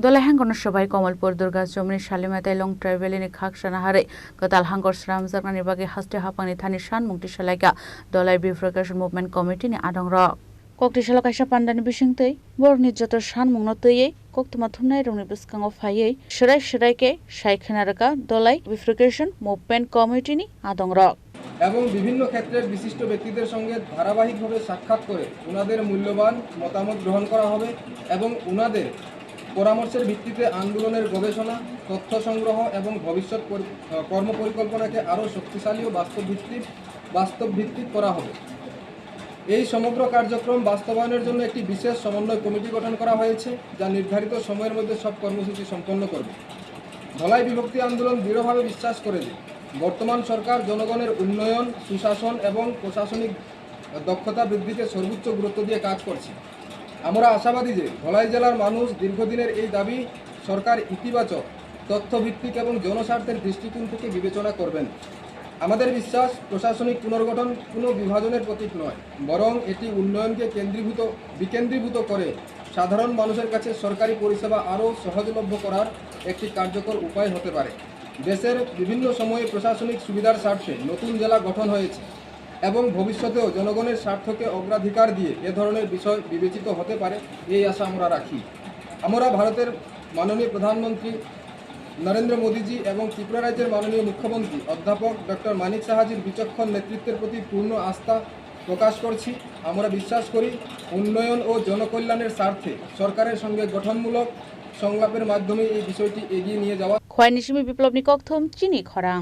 দলাই হাঙ্গর সবাই কমলপুর দুর্গা জমিনি শালিমাতাই लं ट्राइबेलनि खाक सानाहारै गताल हांगर स्रामजाकनानि बागै हास्ते हापांनि थानि सान मुक्ति सालायगा दलाई बिफ्रिकेशन मुभमेन्ट कमिटिनि आदं रक kokti shala kaisa pandani bisingtei borni joto san mungno teiye koktuma thumnai rongni biskango phaiye shirai ke saikhanaraka dolai bifurcation movement committee ni adong rok এবং বিভিন্ন ক্ষেত্রের বিশিষ্ট ব্যক্তিদের সঙ্গে ধারাবাহিকভাবে সাক্ষাৎ করে ওনাদের মূল্যবান মতামত গ্রহণ করা হবে এবং ওনাদের পরামর্শের ভিত্তিতে আন্দোলনের গবেষণা তথ্য সংগ্রহ এবং ভবিষ্যৎ কর্মপরিকল্পনাকে আরও শক্তিশালী ও বাস্তবভিত্তিক করা হবে। এই সমগ্র কার্যক্রম বাস্তবায়নের জন্য একটি বিশেষ সমন্বয় কমিটি গঠন করা হয়েছে যা নির্ধারিত সময়ের মধ্যে সব কর্মসূচি সম্পন্ন করবে। ধলাই বিভক্তি আন্দোলন দৃঢ়ভাবে বিশ্বাস করে যে বর্তমান সরকার জনগণের উন্নয়ন সুশাসন এবং প্রশাসনিক দক্ষতা বৃদ্ধিতে সর্বোচ্চ গুরুত্ব দিয়ে কাজ করছে। আমরা আশাবাদী যে ধলাই জেলার মানুষ দীর্ঘদিনের এই দাবি সরকার ইতিবাচক তথ্যভিত্তিক এবং জনস্বার্থের দৃষ্টিকোণ থেকে বিবেচনা করবেন। আমাদের বিশ্বাস প্রশাসনিক পুনর্গঠন কোনো বিভাজনের প্রতীক নয়, বরং এটি উন্নয়নকে বিকেন্দ্রীভূত করে সাধারণ মানুষের কাছে সরকারি পরিষেবা আরও সহজলভ্য করার একটি কার্যকর উপায় হতে পারে। দেশের বিভিন্ন সময়ে প্রশাসনিক সুবিধার স্বার্থে নতুন জেলা গঠন হয়েছে এবং ভবিষ্যতেও জনগণের স্বার্থকে অগ্রাধিকার দিয়ে এ ধরনের বিষয় বিবেচিত হতে পারে এই আশা আমরা রাখি। আমরা ভারতের মাননীয় প্রধানমন্ত্রী নরেন্দ্র মোদীজি এবং ত্রিপুরা রাজ্যের মাননীয় মুখ্যমন্ত্রী অধ্যাপক ডক্টর মানিক সাহাজির বিচক্ষণ নেতৃত্বের প্রতি পূর্ণ আস্থা প্রকাশ করছি। আমরা বিশ্বাস করি উন্নয়ন ও জনকল্যাণের স্বার্থে সরকারের সঙ্গে গঠনমূলক সংলাপের মাধ্যমে এই বিষয়টি এগিয়ে নিয়ে যাওয়া। খোয়াই নিশিমি বিপ্লব নিকথম চিনি খরাং।